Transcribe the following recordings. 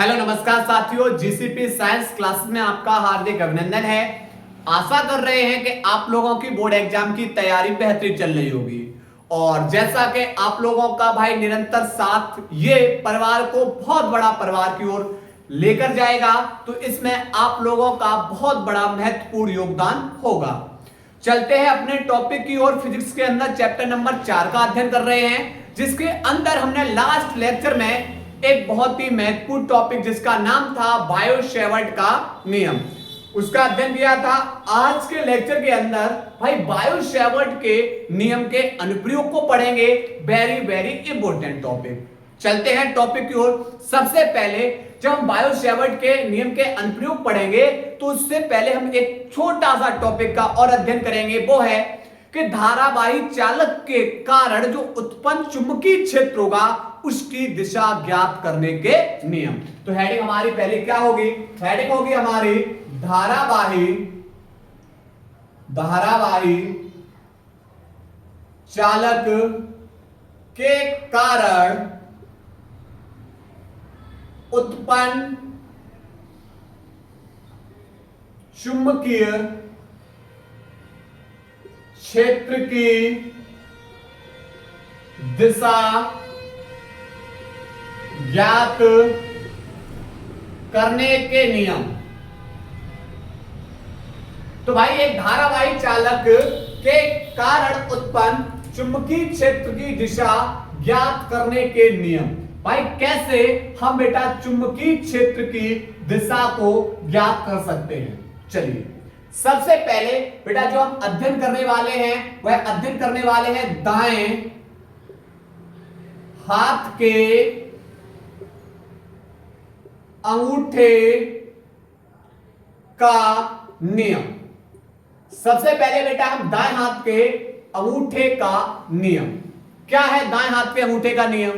Hello नमस्कार साथियों, GCP science class में आपका हार्दिक अभिनंदन है। आशा कर रहे हैं कि आप लोगों की बोर्ड एग्जाम की तैयारी बेहतरीन चल रही होगी। और जैसा कि आप लोगों का भाई निरंतर साथ ये परिवार को बहुत बड़ा परिवार की ओर लेकर जाएगा, तो इसमें आप लोगों का बहुत बड़ा महत्वपूर्ण योगदान होगा। चलते हैं अपने टॉपिक की ओर। फिजिक्स के अंदर चैप्टर नंबर 4 का अध्ययन कर रहे हैं, जिसके अंदर हमने लास्ट लेक्चर में एक बहुत ही महत्वपूर्ण टॉपिक जिसका नाम था बायो-सेवर्ट का नियम, उसका अध्ययन किया था। आज के लेक्चर के अंदर भाई बायो-सेवर्ट के नियम के अनुप्रयोग को पढ़ेंगे। Very very important topic. चलते हैं टॉपिक की ओर। सबसे पहले जब हम बायो-सेवर्ट के नियम के अनुप्रयोग पढ़ेंगे, तो उससे पहले हम एक छोटा सा टॉपिक का और अध्ययन करेंगे। वो है कि धारावाही चालक के कारण जो उत्पन्न चुंबकीय क्षेत्र होगा उसकी दिशा ज्ञात करने के नियम। तो हेडिंग हमारी पहले क्या होगी? हेडिंग होगी हमारी धारावाही चालक के कारण उत्पन्न चुंबकीय क्षेत्र की दिशा ज्ञात करने के नियम। तो भाई एक धारावाही चालक के कारण उत्पन्न चुंबकीय क्षेत्र की दिशा ज्ञात करने के नियम। भाई कैसे हम बेटा चुंबकीय क्षेत्र की दिशा को ज्ञात कर सकते हैं? चलिए, सबसे पहले बेटा जो हम अध्ययन करने वाले हैं वह अध्ययन करने वाले हैं दाएं हाथ के अंगूठे का नियम। सबसे पहले बेटा हम दाएं हाथ के अंगूठे का नियम। क्या है दाएं हाथ के अंगूठे का नियम?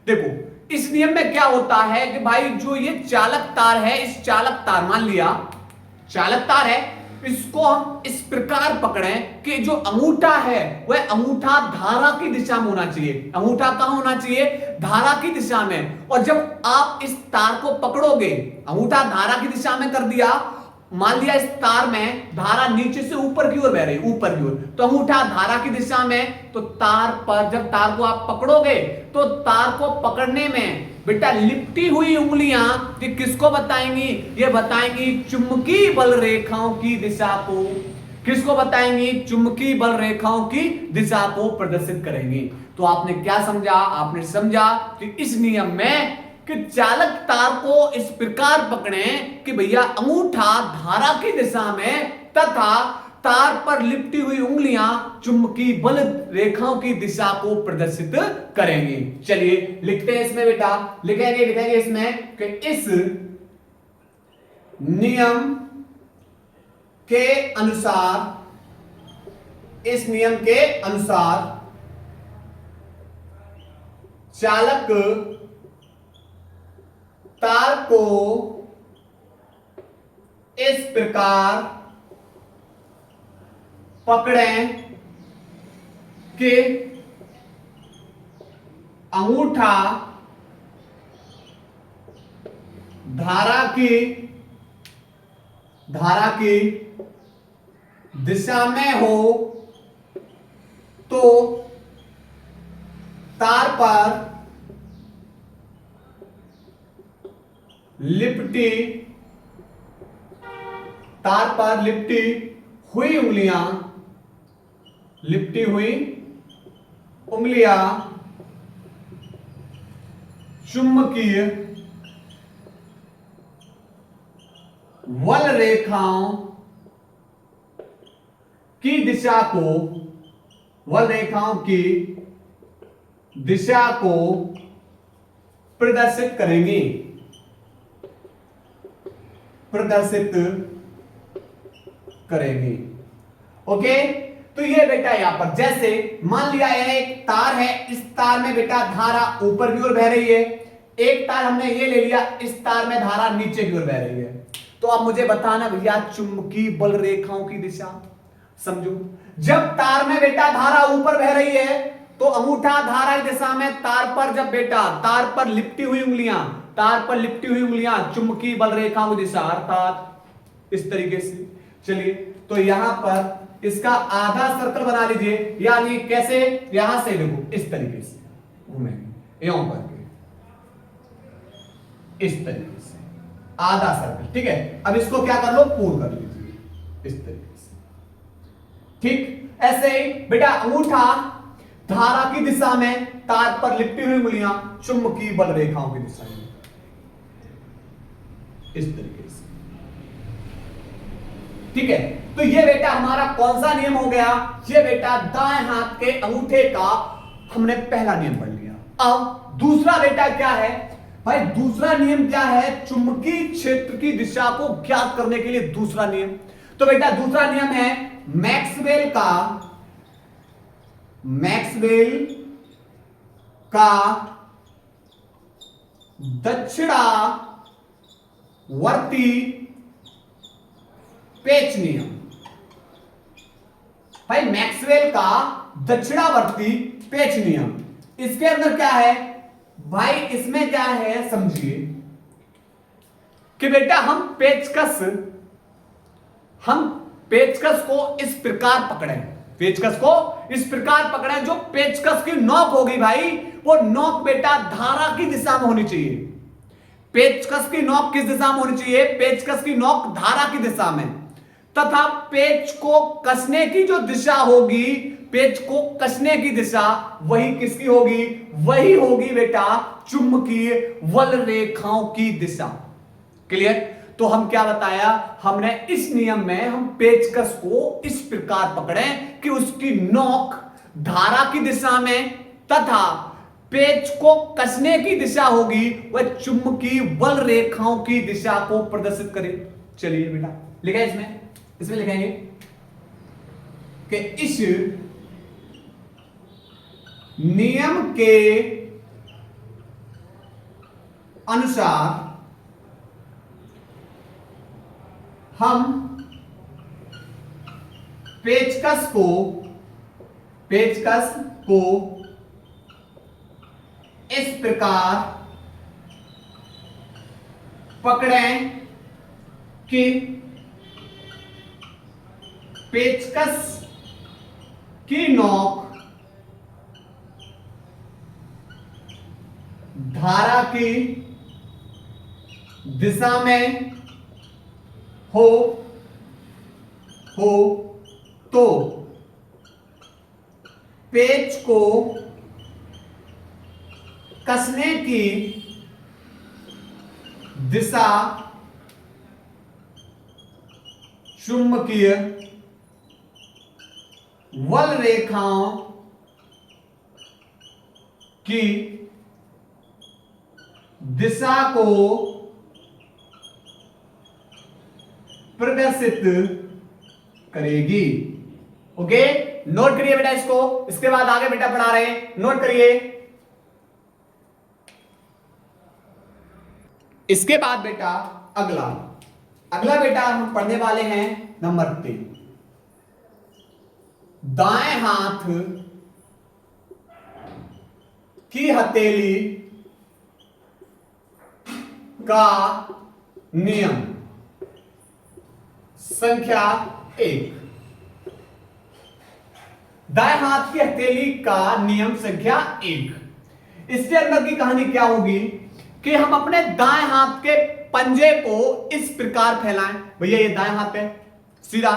देखो, इस नियम में क्या होता है कि भाई जो ये चालक तार है, इस चालक तार, मान लिया चालक तार है, इसको हम इस प्रकार पकड़ें कि जो अंगूठा है वह अंगूठा धारा की दिशा में होना चाहिए। अंगूठा कहां होना चाहिए? धारा की दिशा में। और जब आप इस तार को पकड़ोगे, अंगूठा धारा की दिशा में कर दिया, मान लिया इस तार में धारा नीचे से ऊपर की ओर बह रही, ऊपर की ओर, तो अंगूठा धारा की दिशा में, तो तार पर जब तार को आप पकड़ोगे तो तार को पकड़ने में बेटा लिपटी हुई उंगलियां ये किसको बताएंगी? ये बताएंगी चुंबकीय बल रेखाओं की दिशा को। किसको बताएंगी? चुंबकीय बल रेखाओं की दिशा को प्रदर्शित करेंगी। तो आपने क्या समझा? आपने समझा कि इस नियम में कि चालक तार को इस प्रकार पकड़ें कि भैया अंगूठा धारा की दिशा में तथा तार पर लिपटी हुई उंगलियां चुंबकीय बल रेखाओं की दिशा को प्रदर्शित करेंगी। चलिए लिखते हैं इसमें बेटा, लिखेंगे इसमें कि इस नियम के अनुसार चालक तार को इस प्रकार पकड़ें कि अंगूठा धारा की दिशा में हो तो तार पर लिपटी हुई उंगलियां चुंबकीय बल रेखाओं की दिशा को प्रदर्शित करेंगी। ओके, तो ये बेटा यहां पर जैसे मान लिया यह एक तार है, इस तार में बेटा धारा ऊपर की ओर बह रही है। एक तार हमने ये ले लिया, इस तार में धारा नीचे की ओर बह रही है। तो अब मुझे बताना भैया चुंबकीय बल रेखाओं की दिशा। समझो, जब तार में बेटा धारा ऊपर बह रही है तो अंगूठा धारा की दिशा में तार पर, जब बेटा तार पर लिपटी हुई उंगलियां, तार पर लिपटी हुई उंगलियां चुंबकीय बल रेखाओं की दिशा, अर्थात इस तरीके से। चलिए, तो यहां पर इसका आधा सर्कल बना लीजिए, यानी कैसे, यहां से देखो इस तरीके से घूमेंगे, यूं करके इस तरीके से आधा सर्कल, ठीक है। अब इसको क्या कर लो, पूर्ण कर लीजिए इस तरीके से, ठीक। ऐसे ही बेटा अंगूठा धारा की दिशा में, तार पर लिपटी हुई उंगलियां चुंबकीय बल रेखाओं की दिशा में, इस तरीके से, ठीक है। तो ये बेटा हमारा कौन सा नियम हो गया, ये बेटा दाएं हाथ के अंगूठे का हमने पहला नियम पढ़ लिया। अब दूसरा बेटा क्या है भाई, दूसरा नियम क्या है, चुंबकीय क्षेत्र की दिशा को ज्ञात करने के लिए दूसरा नियम। तो बेटा दूसरा नियम है मैक्सवेल का दक्षिणावर्ती पेच नियम। भाई मैक्सवेल का दक्षिणावर्ती पेच नियम, इसके अंदर क्या है भाई, इसमें क्या है समझिए कि बेटा हम पेचकस को इस प्रकार पकड़े, पेचकस को इस प्रकार पकड़े, जो पेचकस की नोक होगी भाई, वो नोक बेटा धारा की दिशा में होनी चाहिए। पेचकस की नोक किस दिशा में होनी चाहिए, पेचकस की नोक धारा की दिशा में, तथा पेच को कसने की जो दिशा होगी, पेच को कसने की दिशा वही किसकी होगी, वही होगी बेटा चुंबकीय बल रेखाओं की दिशा। क्लियर। तो हम क्या बताया हमने, इस नियम में हम पेचकस को इस प्रकार पकड़े कि उसकी नोक धारा की दिशा में तथा पेच को कसने की दिशा होगी वह चुंबकीय बल रेखाओं की दिशा को प्रदर्शित करे। चलिए बेटा लिखा है, इसमें लिखेंगे कि इस नियम के अनुसार हम पेचकस को इस प्रकार पकड़ें कि पेचकस की नोक धारा की दिशा में हो तो पेच को कसने की दिशा चुंबकीय बल रेखाओं की दिशा को प्रदर्शित करेगी। ओके, नोट करिए बेटा इसको, इसके बाद आगे बेटा पढ़ा रहे हैं, नोट करिए। इसके बाद बेटा अगला बेटा हम पढ़ने वाले हैं नंबर 3, दाएं हाथ की हथेली का नियम संख्या 1। दाएं हाथ की हथेली का नियम संख्या 1। इसके अंदर की कहानी क्या होगी कि हम अपने दाएं हाथ के पंजे को इस प्रकार फैलाएं। भैया ये दाएं हाथ है, सीधा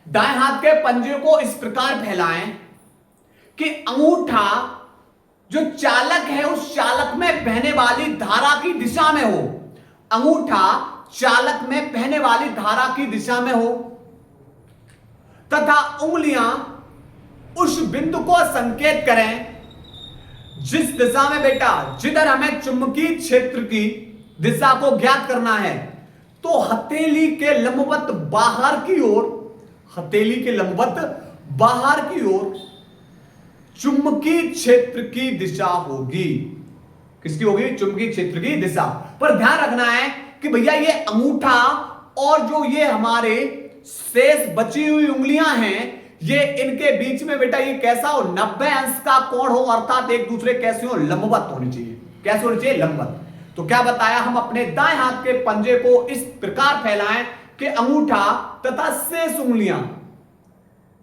दाएं हाथ के पंजे को इस प्रकार फैलाएं कि अंगूठा जो चालक है उस चालक में बहने वाली धारा की दिशा में हो, अंगूठा चालक में बहने वाली धारा की दिशा में हो तथा उंगलियां उस बिंदु को संकेत करें जिस दिशा में बेटा, जिधर हमें चुंबकीय क्षेत्र की दिशा को ज्ञात करना है। तो हथेली के लंबवत बाहर की ओर, हथेली के लंबवत बाहर की ओर चुंबकीय क्षेत्र की दिशा होगी। किसकी होगी? चुंबकीय क्षेत्र की दिशा। पर ध्यान रखना है कि भैया ये अंगूठा और जो ये हमारे शेष बची हुई उंगलियां हैं, ये इनके बीच में बेटा ये कैसा हो, 90 अंश का कोण हो, अर्थात एक दूसरे कैसे हो, लंबवत होनी चाहिए। कैसे होनी चाहिए, लंबवत। तो क्या बताया, हम अपने दाएं हाथ के पंजे को इस प्रकार फैलाएं कि अंगूठा तथा शेष उंगलियां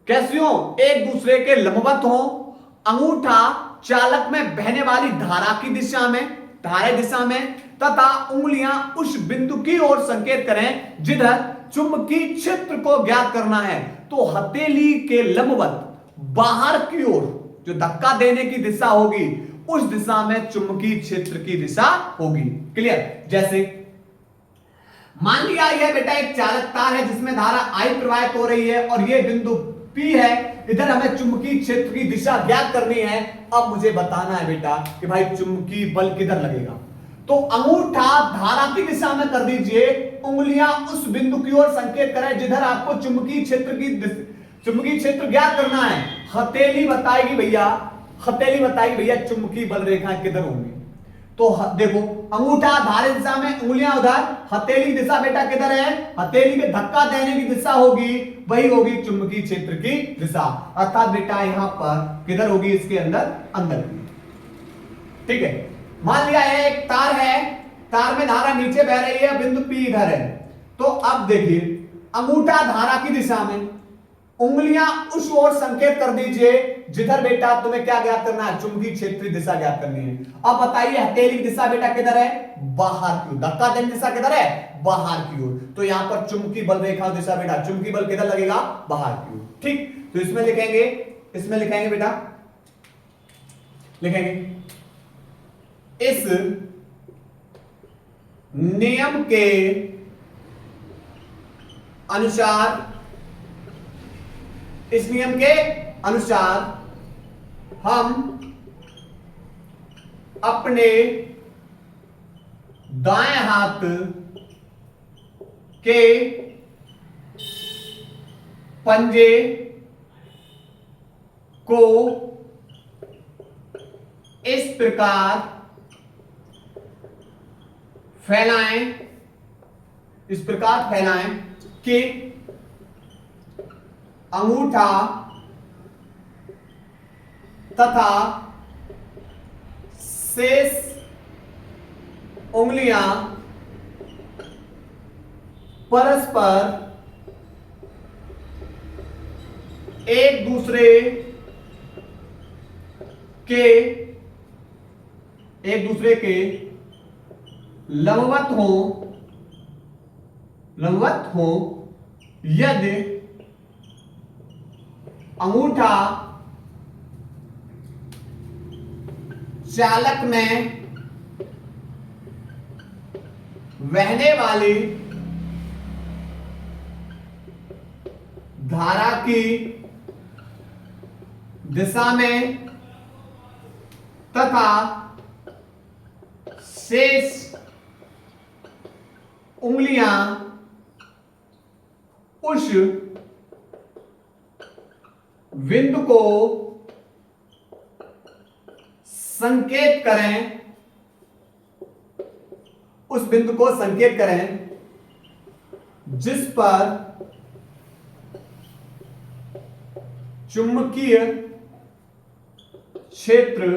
कैसी हो, एक दूसरे के लंबवत हो। अंगूठा चालक में बहने वाली धारा की दिशा में, धारा दिशा में, तथा उंगलियां उस बिंदु की ओर संकेत करें जिधर चुंबकीय क्षेत्र को ज्ञात करना है। तो हथेली के लंबवत बाहर की ओर जो धक्का देने की दिशा होगी, उस दिशा में चुंबकीय क्षेत्र की दिशा होगी। क्लियर। जैसे मान लिया यह बेटा एक चालक तार है जिसमें धारा I प्रवाहित हो रही है और यह बिंदु P है, इधर हमें चुंबकीय क्षेत्र की दिशा ज्ञात करनी है। अब मुझे बताना है बेटा कि भाई चुंबकीय बल किधर लगेगा। तो अंगूठा धारा की दिशा में कर दीजिए, उंगलियां उस बिंदु की ओर संकेत करें जिधर आपको चुंबकीय क्षेत्र ज्ञात करना है। हथेली बताएगी भैया चुंबकीय बल रेखा किधर होंगी। तो देखो, अंगूठा धारा दिशा में, उंगलियां उधर, हथेली दिशा बेटा किधर है, हथेली के धक्का देने की दिशा होगी, वही होगी चुंबकीय क्षेत्र की दिशा। अर्थात बेटा यहां पर किधर होगी, इसके अंदर। ठीक है। मान लिया है एक तार है, तार में धारा नीचे बह रही है, बिंदु P इधर है। तो अब देखिए, अंगूठा धारा की दिशा में, उंगलियां उस ओर संकेत कर दीजिए जिधर बेटा तुम्हें क्या ज्ञात करना है, चुंबकीय क्षेत्र की दिशा ज्ञात करनी है। अब बताइए हथेली की दिशा बेटा किधर है, बाहर की ओर। धक्का देने दिशा किधर है, बाहर की ओर। तो यहां पर चुंबकीय बल रेखा दिशा बेटा, चुंबकीय बल किधर लगेगा, बाहर की ओर। ठीक। तो इसमें लिखेंगे बेटा, लिखेंगे इस नियम के अनुसार हम अपने दाएं हाथ के पंजे को इस प्रकार फैलाएं कि अंगूठा तथा शेष उंगलियां परस्पर एक दूसरे के लंबवत हो यदि अंगूठा चालक में बहने वाली धारा की दिशा में तथा शेष उंगलियां उस बिंदु को संकेत करें जिस पर चुंबकीय क्षेत्र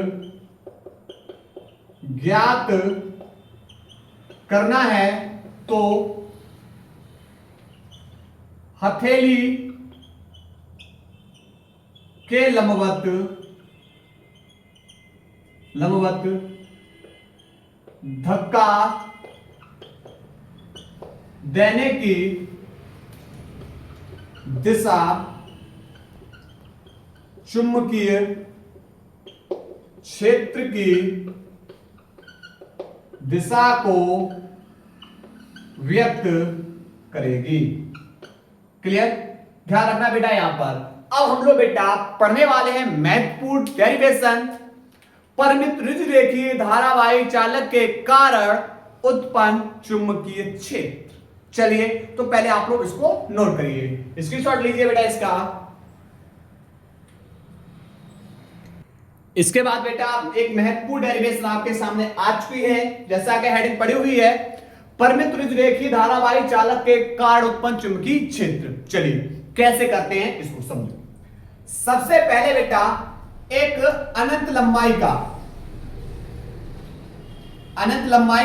ज्ञात करना है। तो हथेली के लंबवत धक्का देने की दिशा चुंबकीय क्षेत्र की दिशा को व्यक्त करेगी। क्लियर। ध्यान रखना बेटा यहां पर। अब हम लोग बेटा पढ़ने वाले हैं महत्वपूर्ण डेरिवेशन, परिमित ऋजुरेखीय धारावाही चालक के कारण उत्पन्न चुंबकीय क्षेत्र। चलिए तो पहले आप लोग इसको नोट करिए, स्क्रीनशॉट लीजिए बेटा इसका। इसके बाद बेटा एक महत्वपूर्ण डेरिवेशन आपके सामने आ चुकी है, जैसा कि हेडिंग पड़ी हुई है, परिमित ऋजुरेखीय धारावाही चालक के कारण उत्पन्न चुंबकीय क्षेत्र। चलिए कैसे करते हैं इसको समझो। सबसे पहले बेटा एक अनंत लंबाई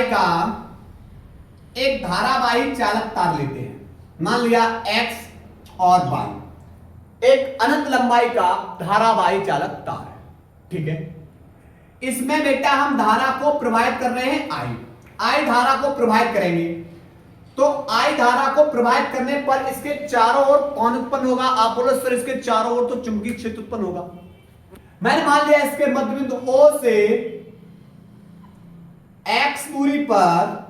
का एक धारावाही चालक तार लेते हैं, मान लिया x और y, एक अनंत लंबाई का धारावाही चालक तार है, ठीक है। इसमें बेटा हम धारा को प्रवाहित कर रहे हैं I धारा को प्रवाहित करेंगे, तो I धारा को प्रवाहित करने पर इसके चारों ओर कौन उत्पन्न होगा? आप बोलो सर इसके चारों ओर तो चुंबकीय क्षेत्र उत्पन्न होगा। मैंने मान लिया इसके मध्य बिंदु O से x दूरी पर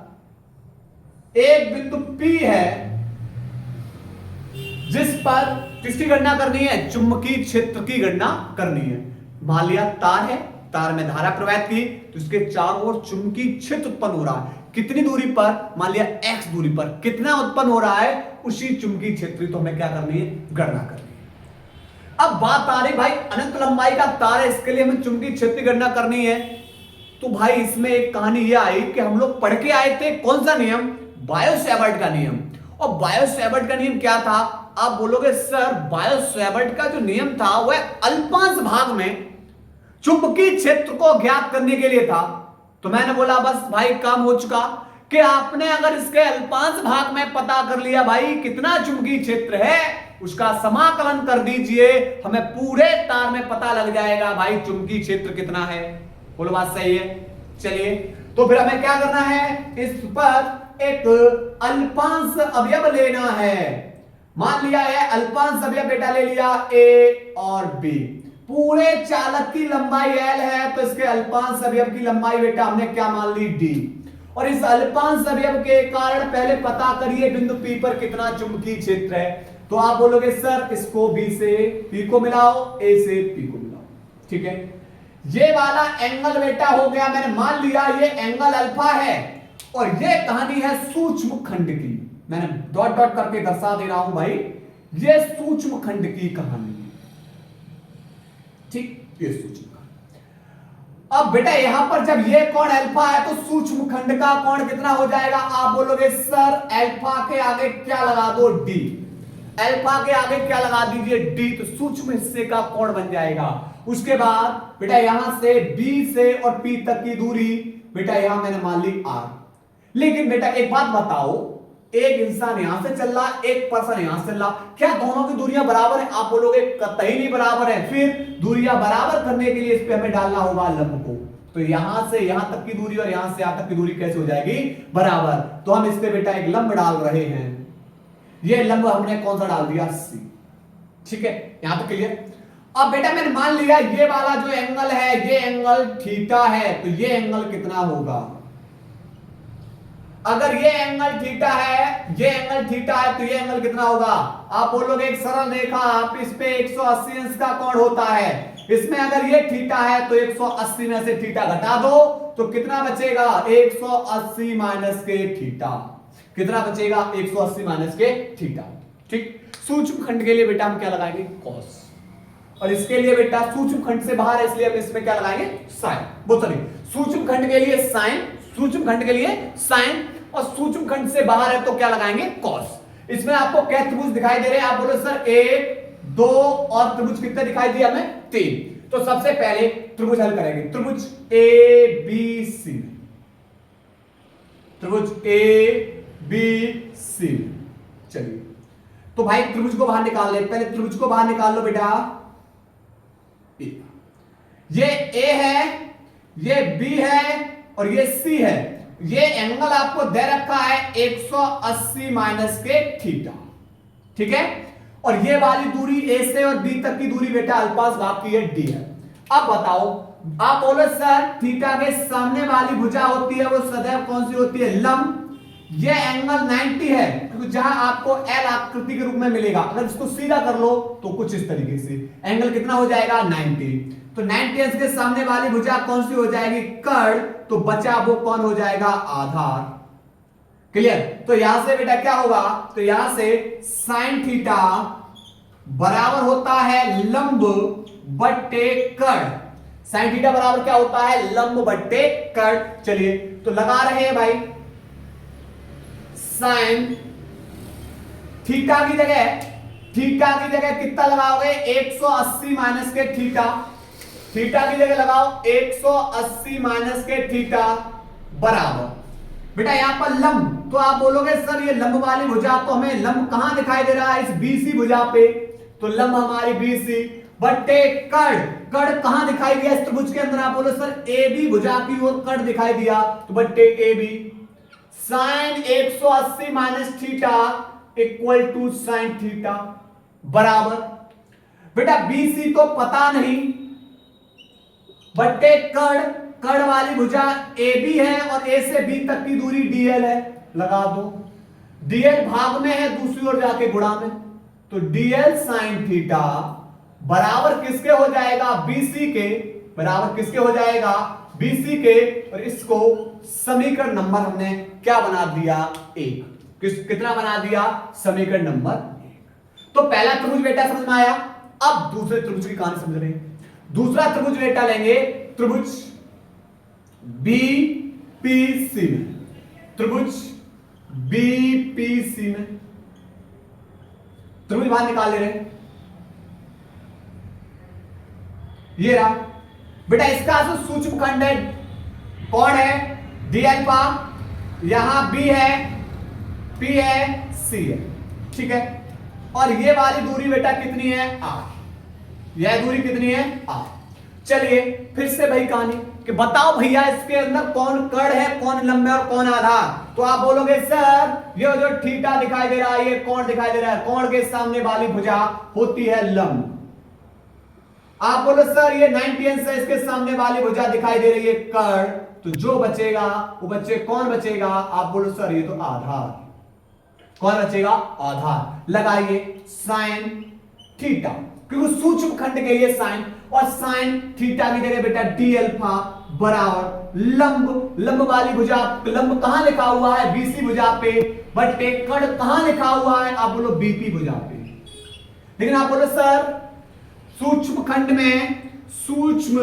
एक बिंदु P है, जिस पर किसकी गणना करनी है? चुंबकीय क्षेत्र की गणना करनी है। मान लिया तार है, तार में धारा प्रवाहित की तो इसके चारों ओर चुंबकीय क्षेत्र उत्पन्न हो रहा है। कितनी दूरी पर? मान लिया x दूरी पर। कितना उत्पन्न हो रहा है? उसी चुंबकीय क्षेत्र की तो हमें क्या करनी है? गणना करनी है। अब बात आ रही भाई अनंत लंबाई का तार है, इसके लिए हमें चुंबकीय क्षेत्र की गणना करनी है। तो भाई इसमें एक कहानी यह आई कि हम लोग पढ़ के आए थे, कौन सा नियम? बायो-सैवर्ट का नियम। और बायो-सैवर्ट का नियम क्या था? आप बोलोगे सर बायो-सैवर्ट का जो नियम था वह अल्पांश भाग में चुंबकीय क्षेत्र को ज्ञात करने के लिए था। तो मैंने बोला बस भाई काम हो चुका कि आपने अगर इसके अल्पांश भाग में पता कर लिया भाई कितना चुंबकीय क्षेत्र है, उसका समाकलन कर दीजिए, हमें पूरे तार में पता लग जाएगा भाई चुंबकीय क्षेत्र कितना है। बोलो बात सही है? चलिए तो फिर हमें क्या करना है? इस पर एक अल्पांश अवयव लेना है। मान लिया है अल्पांश अवयव बेटा ले लिया A और B। पूरे चालक की लंबाई L है तो इसके अल्पांश अवयव की लंबाई बेटा हमने क्या मान ली? D। और इस अल्पांश अवयव के कारण पहले पता करिए बिंदु P पर कितना चुंबकीय क्षेत्र है। तो आप बोलोगे सर इसको B से P को मिलाओ, A से P को मिलाओ, ठीक है। ये वाला एंगल बेटा हो गया, मैंने मान लिया ये एंगल अल्फा है और ये कहानी है सूक्ष्म खंड की। मैंने डॉट डॉट करके दर्शा दे रहा हूं भाई, ये सूक्ष्म खंड की कहानी, ठीक, ये सूक्ष्म खंड। अब बेटा यहां पर जब ये कोण अल्फा है तो सूक्ष्म खंड का कोण कितना हो जाएगा? आप बोलोगे सर अल्फा के आगे क्या लगा दो? D। अल्फा के आगे क्या लगा दीजिए? D। तो सूक्ष्म हिस्से का कोण बन जाएगा। उसके बाद बेटा यहां से B से और P तक की दूरी बेटा यहां मैंने मान ली R। लेकिन बेटा एक बात बताओ, एक इंसान यहां से चल रहा, एक पर्सन यहां से चल रहा, क्या दोनों की दूरियां बराबर है? आप बोलोगे कतई नहीं बराबर है। फिर दूरियां बराबर करने के लिए इस पे हमें डालना होगा लंब को। तो यहां से यहां तक की दूरी और यहां से यहां तक की दूरी कैसे हो जाएगी? बराबर। तो हम इस पे बेटा एक लंब डाल रहे हैं। ये लंब हमने कौन सा डाल दिया? C। ठीक है, यहां तक क्लियर? अब बेटा मैंने मान लिया ये वाला जो एंगल है ये एंगल थीटा है, तो ये एंगल कितना होगा? अगर ये एंगल थीटा है, ये एंगल थीटा है तो ये एंगल कितना होगा? आप बोलोगे एक सरल रेखा, आप इस पे 180 अंश का कोण होता है, इसमें अगर ये थीटा है तो 180 में से थीटा घटा दो तो कितना बचेगा? 180 माइनस के थीटा। कितना बचेगा? 180 माइनस के थीटा। ठीक, सूक्ष्म खंड के लिए बेटा हम क्या लगाएंगे? कॉस। और इसके लिए बेटा सूक्ष्म खंड से बाहर है इसलिए हम इसमें क्या लगाएंगे? साइन। बहुत सही, सूक्ष्म खंड के लिए साइन, सूक्ष्म खंड के लिए साइन, और सूक्ष्म खंड से बाहर है तो क्या लगाएंगे? कॉस। इसमें आपको क्या त्रिभुज दिखाई दे रहे हैं? आप बोलो सर 1 2 और त्रिभुज कितने दिखाई दिए हमें? 3। तो सबसे पहले त्रिभुज हल करेंगे। त्रिभुज ABC, त्रिभुज ABC। चलिए तो भाई त्रिभुज को बाहर निकाल ले, पहले त्रिभुज को बाहर निकाल लो बेटा। ये A है, ये B है और ये C है। ये एंगल आपको दे रखा है 180 माइनस के थीटा, ठीक है। और ये वाली दूरी A से और B तक की दूरी बेटा अल्पांश भाग की है D है। अब बताओ, आप बोलो सर थीटा के सामने वाली भुजा होती है वो सदैव कौन सी होती है? लंब। ये एंगल 90 है क्योंकि जहां आपको L आकृति के रूप में मिलेगा, अगर इसको सीधा कर लो तो कुछ इस तरीके से एंगल कितना हो जाएगा? 90। तो 90 अंश के सामने वाली भुजा कौन सी हो जाएगी? कर्ण। तो बचा वो कौन हो जाएगा? आधार। क्लियर? तो यहां से बेटा क्या होगा? तो यहां से साइन थीटा बराबर होता है लंब बट्टे कर्ण। साइन थीटा बराबर क्या होता है? लंब बट्टे कर्ण। चलिए तो लगा रहे हैं भाई, साइन थीटा की जगह थीटा की जगह कितना लगाओगे 180 माइनस के थीटा, थीटा की जगह लगाओ 180 माइनस के थीटा बराबर बेटा यहां पर लंब, तो आप बोलोगे सर ये लंब वाली भुजा, तो हमें लंब कहां दिखाई दे रहा है इस बीसी भुजा पे, तो लंब हमारी बीसी बट्टे कर्ण, कर्ण कहां दिखाई दिया इस त्रिभुज के अंदर, आप बोलो सर ए बी भुजा की ओर कर्ण दिखाई दिया, तो बट्टे A B sine 180 minus theta equal to sine theta बराबर बेटा बीसी तो पता नहीं, बट्टे कर्ण, कर्ण वाली भुजा ए बी है और ए से बी तक की दूरी डीएल है, लगा दो, डीएल भाग में है दूसरी ओर जाके गुणा में, तो डीएल साइन थीटा बराबर किसके हो जाएगा बीसी के, बराबर किसके हो जाएगा बीसी के, और इसको समीकरण नंबर हमने क्या बना दिया एक, कितना बना दिया समीकरण नंबर एक। तो पहला त्रिभुज बेटा समझ में आया, अब दूसरे त्रिभुज की कहानी समझ रहे हैं। दूसरा त्रिभुज बेटा लेंगे त्रिभुज बीपीसी में, त्रिभुज बीपीसी में त्रिभुज बाहर निकाल ले रहे हैं, ये रहा बेटा, इसका जो सूक्ष्म खंड है कौन है डी अल्फा, यहां बी है, पी है, सी है, ठीक है, और ये वाली दूरी बेटा कितनी है आर, यह दूरी कितनी है आर। चलिए फिर से भाई कहानी कि बताओ भैया इसके अंदर कौन कर्ण है, कौन लंब है और कौन आधार, तो आप बोलोगे सर ये जो थीटा दिखाई दे रहा है ये कौन दिखाई दे रहा है, कौन के सामने वाली भुजा होती है लंब, आप बोलो सर ये 90 अंश है, इसके सामने वाली भुजा दिखाई दे रही है कर्ण, तो जो बचेगा वो बच्चे कौन बचेगा, आप बोलो सर ये तो आधार, कौन बचेगा आधार, लगाइए साइन थीटा, क्योंकि सूक्ष्म खंड के लिए साइन, और साइन थीटा की जगह बेटा डी अल्फा बराबर लंब, लंब वाली भुजा, लंब कहां लिखा हुआ है बीसी भुजा पे, बट्टे कर्ण कहां लिखा हुआ है, आप बोलो बीपी भुजा पे, लेकिन आप बोलो सर सूक्ष्म खंड में, सूक्ष्म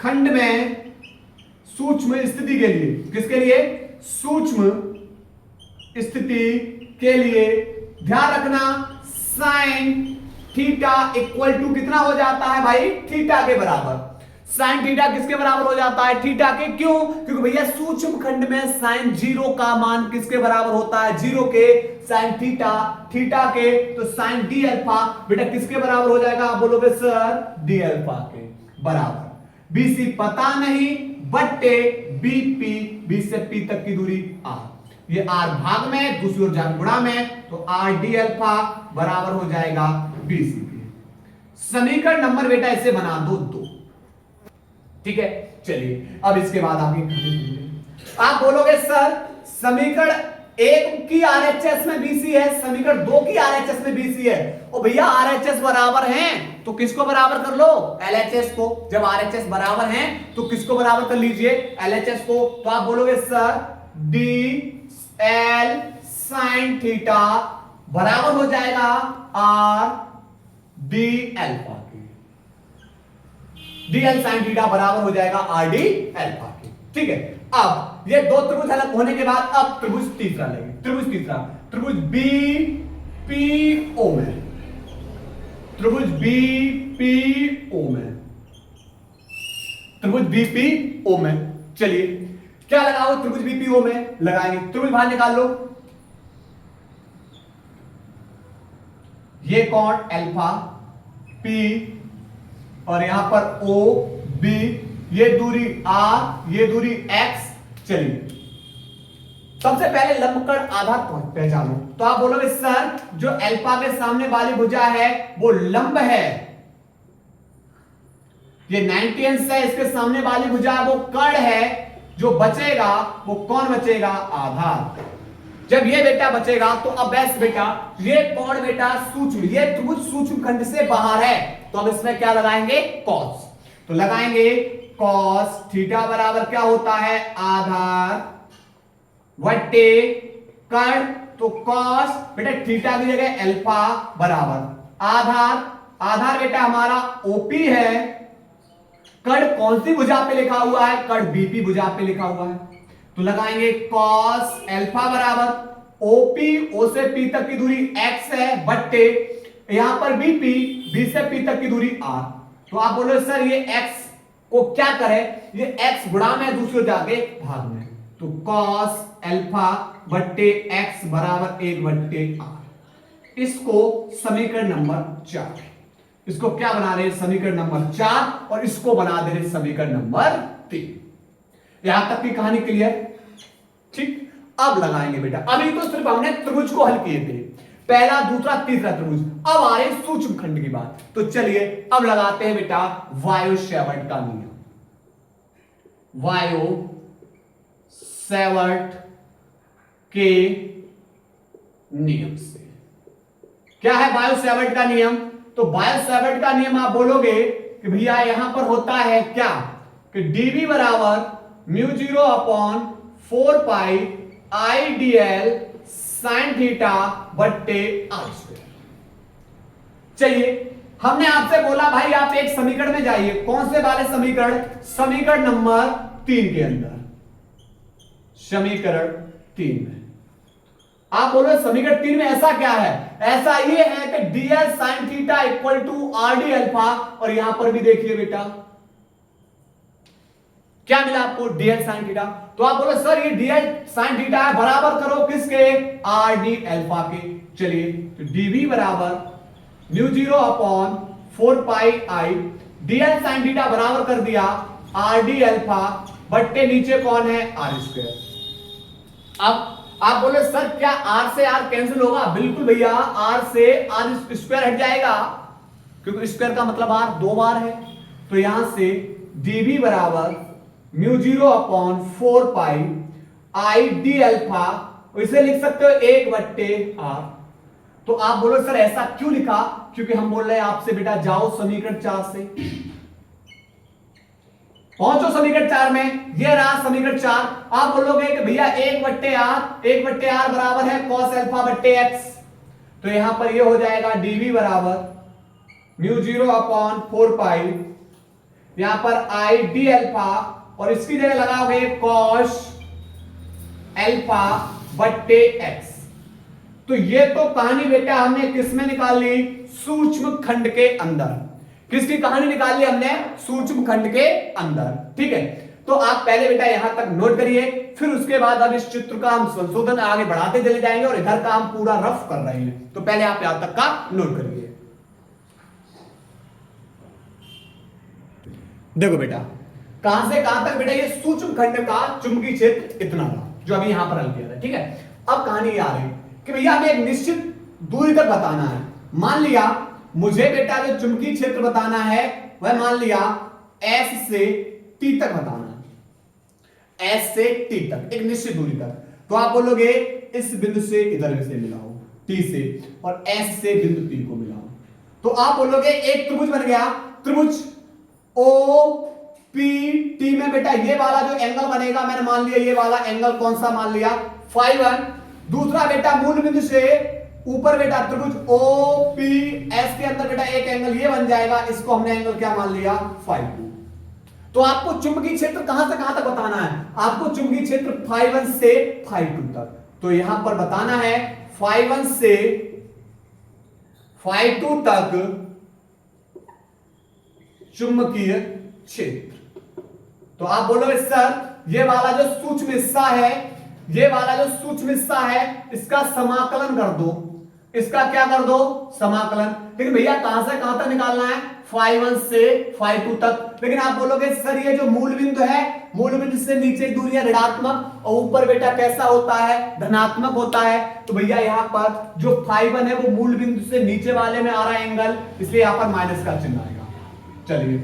खंड में सूक्ष्म स्थिति के लिए, किसके लिए सूक्ष्म स्थिति के लिए ध्यान रखना साइन थीटा इक्वल टू कितना हो जाता है भाई थीटा के बराबर, साइन थीटा किसके बराबर हो जाता है थीटा के, क्यों, क्योंकि भैया सूक्ष्म खंड में साइन जीरो का मान किसके बराबर होता है जीरो के, साइन थीटा, थीटा के, तो साइन डी अल्फा बेटा किसके बराबर हो जाएगा, आप बोलोगे सर डी अल्फा के बराबर, बीसी पता नहीं बट्टे बीपी, बी से पी तक की दूरी आर, ये आर भाग में दूसरी ओर जाकर गुणा में, तो आर डी अल्फा बराबर हो जाएगा बीसी के। समीकरण नंबर बेटा इसे बना दो 2, ठीक है। चलिए अब इसके बाद आगे आप बोलोगे सर समीकरण 1 की आरएचएस में बीसी है, समीकरण 2 की आरएचएस में बीसी है, और भैया आरएचएस बराबर हैं तो किसको बराबर कर लो एलएचएस को, जब आरएचएस बराबर हैं तो किसको बराबर कर लीजिए एलएचएस को, तो आप बोलोगे sir D L sine theta बराबर हो जाएगा आर डी अल्फा के, डी एल साइन थीटा बराबर हो जाएगा आर डी अल्फा के, ठीक है। अब ये दो त्रिभुज अलग होने के बाद अब त्रिभुज तीसरा लेंगे, त्रिभुज तीसरा, त्रिभुज बी पी ओ में, त्रिभुज बी पी ओ में, त्रिभुज बी पी ओ में, चलिए क्या लगाओ त्रिभुज बी पी ओ में लगाएंगे, त्रिभुज बाहर निकाल लो, ये कौन अल्फा पी और यहां पर ओ बी, ये दूरी आर, ये दूरी एक्स। चलिए सबसे पहले लंबकर्ण आधार पहचानो, तो आप बोलोगे सर जो अल्फा के सामने वाली भुजा है वो लंब है, ये 90 अंश है, इसके सामने वाली भुजा वो कर्ण है, जो बचेगा वो कौन बचेगा आधार, जब ये बेटा बचेगा तो अब बस बेटा ये कौन बेटा सूक्ष्म, ये त्रिभुज सूक्ष्म खंड से बाहर है, तो अब इसमें क्या लगाएंगे कॉस, तो लगाएंगे कॉस थीटा बराबर क्या होता है आधार वट्टे कर्ण, तो कॉस बेटा थीटा की जगह अल्फा बराबर आधार, आधार बेटा हमारा ओपी है, कर्ण कौन सी भुजा पे लिखा हुआ है कर्ण बीपी भुजा पे लिखा हुआ है, तो लगाएंगे कॉस अल्फा बराबर ओपी, ओ से पी तक की दूरी x है, बट्टे यहां पर बीपी, बी से पी तक की दूरी r। तो आप बोलो सर ये x को क्या करे, ये x गुणा में दूसरी ओर जाके भाग में, तो cos अल्फा बट्टे x बराबर 1/r। इसको समीकरण नंबर 4, इसको क्या बना रहे हैं समीकरण नंबर 4, और इसको बना दे रहे समीकरण नंबर 3। यहां तक की कहानी क्लियर, ठीक। अब लगाएंगे बेटा, अभी तो सिर्फ हमने त्रिभुज को हल किए थे, पहला दूसरा तीसरा त्रिभुज, अब आ रहे सूक्ष्म खंड की बात। तो चलिए अब लगाते हैं बेटा वायो-सैवर्ट का नियम। वायो-सैवर्ट के नियम से क्या है वायो-सैवर्ट का नियम? तो वायो-सैवर्ट का नियम आप बोलोगे कि भैया यहां पर होता है क्या कि dv बराबर μ0 अपॉन 4 पाई IDL sin थीटा बट्टे r स्क्वायर। चलिए हमने आपसे बोला भाई आप एक समीकरण में जाइए, कौन से वाले समीकरण? समीकरण नंबर 3 के अंदर, समीकरण 3 में। आप बोलो समीकरण 3 में ऐसा क्या है? ऐसा ये है कि dl sin theta equal to rd alpha, और यहां पर भी देखिए बेटा क्या मिला आपको dl sin थीटा। तो आप बोलो सर ये dl sin थीटा है, बराबर करो किसके? rd अल्फा के। चलिए तो dv बराबर μ0 upon 4 pi i, dl sin theta बराबर कर दिया rd अल्फा बट्टे नीचे कौन है r स्क्वायर। अब आप बोले सर क्या r से r कैंसिल होगा? बिल्कुल भैया, r से r स्क्वायर हट जाएगा, क्योंकि स्क्वायर का मतलब r 2 बार है। तो यहां से dv बराबर μ0 upon 4 pi i d alpha, इसे लिख सकते हो 1/r। तो आप बोलो सर ऐसा क्यों लिखा? क्योंकि हम बोल रहे हैं आपसे बेटा जाओ समीकरण 4 से, पहुंचो समीकरण 4 में, ये रहा समीकरण 4। आप बोलोगे कि भैया 1/r बराबर है cos अल्फा बट्टे x। तो यहां पर ये हो जाएगा dv बराबर μ0 अपॉन 4 पाई, यहां पर i d अल्फा, और इसकी जगह लगाओगे cos अल्फा बट्टे x। तो ये तो कहानी बेटा हमने किसमें निकाल ली? सूक्ष्म खंड के अंदर। किसकी कहानी निकाल ली हमने? सूक्ष्म खंड के अंदर, ठीक है। तो आप पहले बेटा यहां तक नोट करिए, फिर उसके बाद अब इस चित्र का हम संशोधन आगे बढ़ाते चले जाएंगे, और इधर का हम पूरा रफ कर रहे हैं। तो पहले आप यहां तक का नोट करिए। देखो बेटा कहां से कहां तक बेटा ये सूक्ष्म खंड का चुंबकीय क्षेत्र इतना था जो अभी यहां पर हल किया था, ठीक है। अब कहानी ये आ रही कि भैया हमें एक निश्चित दूरी तक बताना है। मान लिया मुझे बेटा जो चुंबकीय क्षेत्र बताना है वह मान लिया S से T तक बताना है, S से T तक एक निश्चित दूरी तक। तो आप बोलोगे इस बिंदु से इधर से मिलाओ T से, और S से बिंदु P को मिलाओ। तो आप बोलोगे एक त्रिभुज बन गया, त्रिभुज OPT में बेटा ये वाला जो एंगल बनेगा, मैंने मान लिया ये वाला एंगल कौन सा मान लिया? φ1। दूसरा बेटा मूल बिंदु से ऊपर बेटा त्रिभुज OPS के अंदर बेटा एक एंगल ये बन जाएगा, इसको हमने एंगल क्या मान लिया? φ2। तो आपको चुंबकीय क्षेत्र कहां से कहां तक बताना है? आपको चुंबकीय क्षेत्र φ1 से φ2 तक। तो यहां पर बताना है φ1 से φ2 तक चुंबकीय क्षेत्र। तो आप बोलोगे सर ये वाला जो सूक्ष्म हिस्सा है, ये वाला जो सूक्ष्म हिस्सा है, इसका समाकलन कर दो। इसका क्या कर दो? समाकलन। लेकिन भैया कहां से कहां तक निकालना है? φ1 से φ2 तक। लेकिन आप बोलोगे सर ये जो मूल बिंदु है, मूल बिंदु से नीचे की दूरी है ऋणात्मक, और ऊपर बेटा कैसा होता है? धनात्मक होता है। तो भैया यहाँ पर जो φ1 है वो मूल बिंदु से नीचे वाले में आ रहा है एंगल, इसलिए यहां पर माइनस का चिन्ह आएगा। चलिए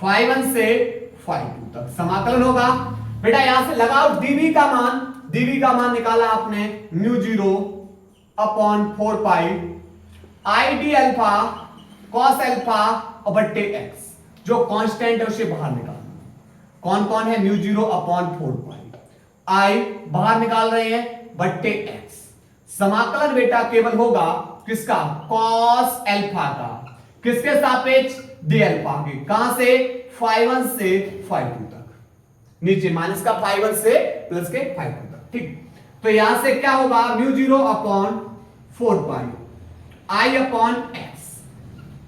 φ1 से φ2 तक समाकलन होगा बेटा। यहां से लगाओ dv का मान, dv का मान निकाला आपने μ0 अपॉन 4 पाई id अल्फा cos अल्फा और बट्टे x, जो कांस्टेंट है उसे बाहर निकालना। कौन कौन है? μ0 अपॉन 4 पाई, i बाहर निकाल रहे हैं, बट्टे x। समाकलन बेटा केवल होगा किसका? cos अल्फा का, किसके सापेक्ष? d अल्फा के। कहां से? φ1 से φ2 तक, नीचे माइनस का φ1 से प्लस के φ2 तक, ठीक। तो यहां से क्या होगा, mu 0 upon 4 pi I upon x.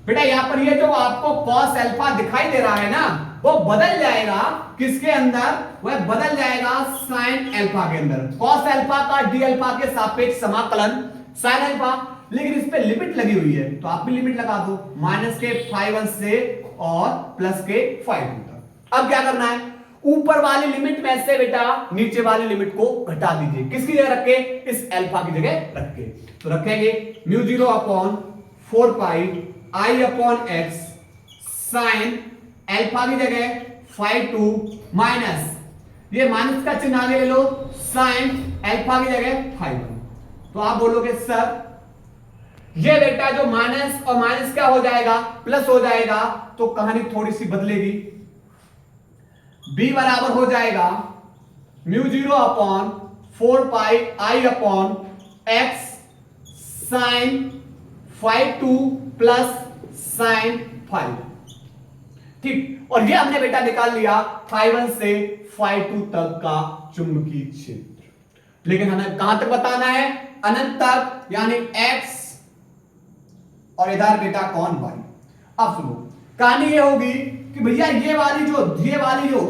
बेटा यहां पर ये जो आपको कॉस अल्फा दिखाई दे रहा है ना, वो बदल जाएगा किसके अंदर, वह बदल जाएगा साइन अल्फा के अंदर। कॉस अल्फा का डी अल्फा के सापेक्ष समाकलन साइन अल्फा, लेकिन इस पे लिमिट लगी हुई है तो आप भी लिमिट लगा दो, माइनस के 5 से और प्लस के 5 तक। अब क्या करना है, ऊपर वाली लिमिट में से बेटा नीचे वाली लिमिट को घटा दीजिए। किसकी जगह रख के, इस अल्फा की जगह रख के। तो रखेंगे mu 0 upon 4 pi I upon X sine alpha की जगह 5 2 माइनस, ये माइनस का चिन्ह आगे ले लो, साइन अल्फा की जगह 5 1। तो आप बोलोगे सर ये बेटा जो माइनस और माइनस क्या हो जाएगा, प्लस हो जाएगा, तो कहानी थोड़ी सी बदलेगी। b बराबर हो जाएगा mu 0 upon 4 pi I upon X sine 5 2 plus sine 5। ठीक, और ये हमने बेटा निकाल लिया 5 1 से 5 2 तक का चुंबकीय क्षेत्र। लेकिन हमें कहां तक बताना है, अनंत तक, यानी x और इधर बेटा कौन y। अब सुनो, कहानी ये होगी कि भैया ये वाली जो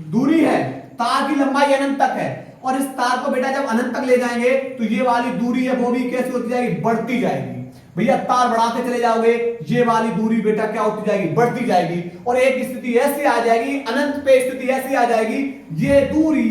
दूरी है, तार की लंबाई अनंत तक है, और इस तार को बेटा जब अनंत तक ले जाएंगे तो ये वाली दूरी है वो भी कैसे होती जाएगी, बढ़ती जाएगी। भैया तार बढ़ाते चले जाओगे, ये वाली दूरी बेटा क्या होती जाएगी, बढ़ती जाएगी, और एक स्थिति ऐसी आ जाएगी, अनंत पे स्थिति ऐसी आ जाएगी, ये दूरी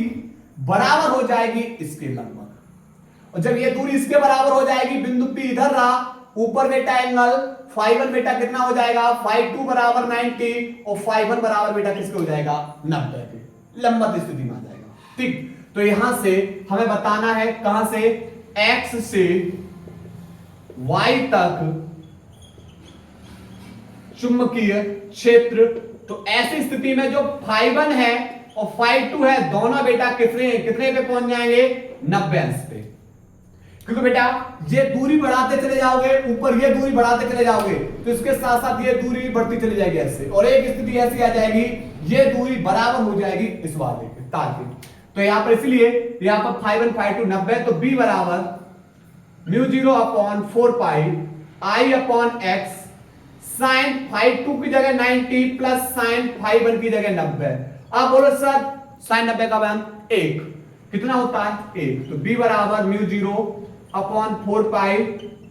बराबर हो जाएगी इसके लगभग। और जब ये दूरी इसके बराबर हो जाएगी, बिंदु P इधर रहा, ऊपर बेटा एंगल फाइ 1 बेटा कितना हो जाएगा, फाइ 2 बराबर 90 और फाइ 1 बराबर बेटा किसके हो जाएगा, 90 के, लंबवत स्थिति में आ जाएगा। ठीक, तो यहां से हमें बताना है, कहां से, x से y तक चुंबकीय क्षेत्र। तो ऐसी स्थिति में जो फाइ 1 है और फाइ 2 है, दोनों बेटा कितने पे पहुंच जाएंगे, 90 अंश पे। क्योंकि बेटा ये दूरी बढ़ाते चले जाओगे, ऊपर ये दूरी बढ़ाते चले जाओगे, तो इसके साथ साथ ये दूरी बढ़ती चली जाएगी ऐसे, और एक स्थिति ऐसी आ जाएगी, ये दूरी बराबर हो जाएगी इस वाले तार की। तो यहां पर इसलिए यहां पर फाइ 1 फाइ 2 90, तो b बराबर mu 0 upon 4 pi I upon X sign phi 2 की जगह 90 प्लस साइन फाइ 1 की जगह 90। आप बोलो सर साइन 90 का मान 1 कितना होता है, 1। तो b बराबर mu 0 upon 4 pi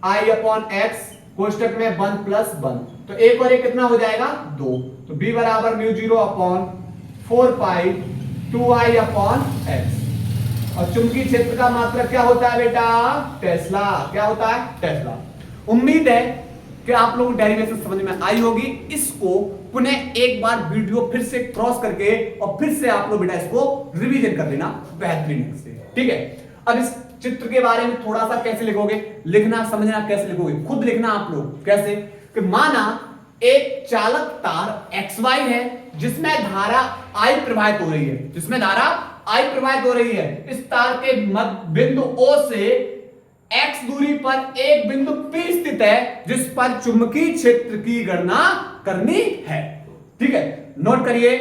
I upon x कोष्टक में 1 प्लस 1, तो 1 और 1 कितना हो जाएगा, 2। तो b बराबर म्यू 0 अपॉन 4 पाई 2i अपॉन एक्स। और चुंबकीय क्षेत्र का मात्रक क्या होता है बेटा, टेस्ला। क्या होता है, टेस्ला। उम्मीद है कि आप लोगों को डेरिवेशन समझ में आई होगी। इसको पुनः एक बार वीडियो फिर से क्रॉस करके और फिर से आप लोग बेटा इसको रिवीजन कर लेना बेहतरीन से, ठीक है। अब इस चित्र के बारे में थोड़ा सा कैसे लिखोगे, लिखना समझना कैसे लिखोगे, खुद लिखना आप लोग कैसे, कि माना एक चालक तार XY है जिसमें धारा I प्रवाहित हो रही है, जिसमें धारा I प्रवाहित हो रही है। इस तार के मध्य बिंदु O से x दूरी पर एक बिंदु P स्थित है जिस पर चुंबकीय क्षेत्र की गणना करनी है। ठीक है, नोट करिए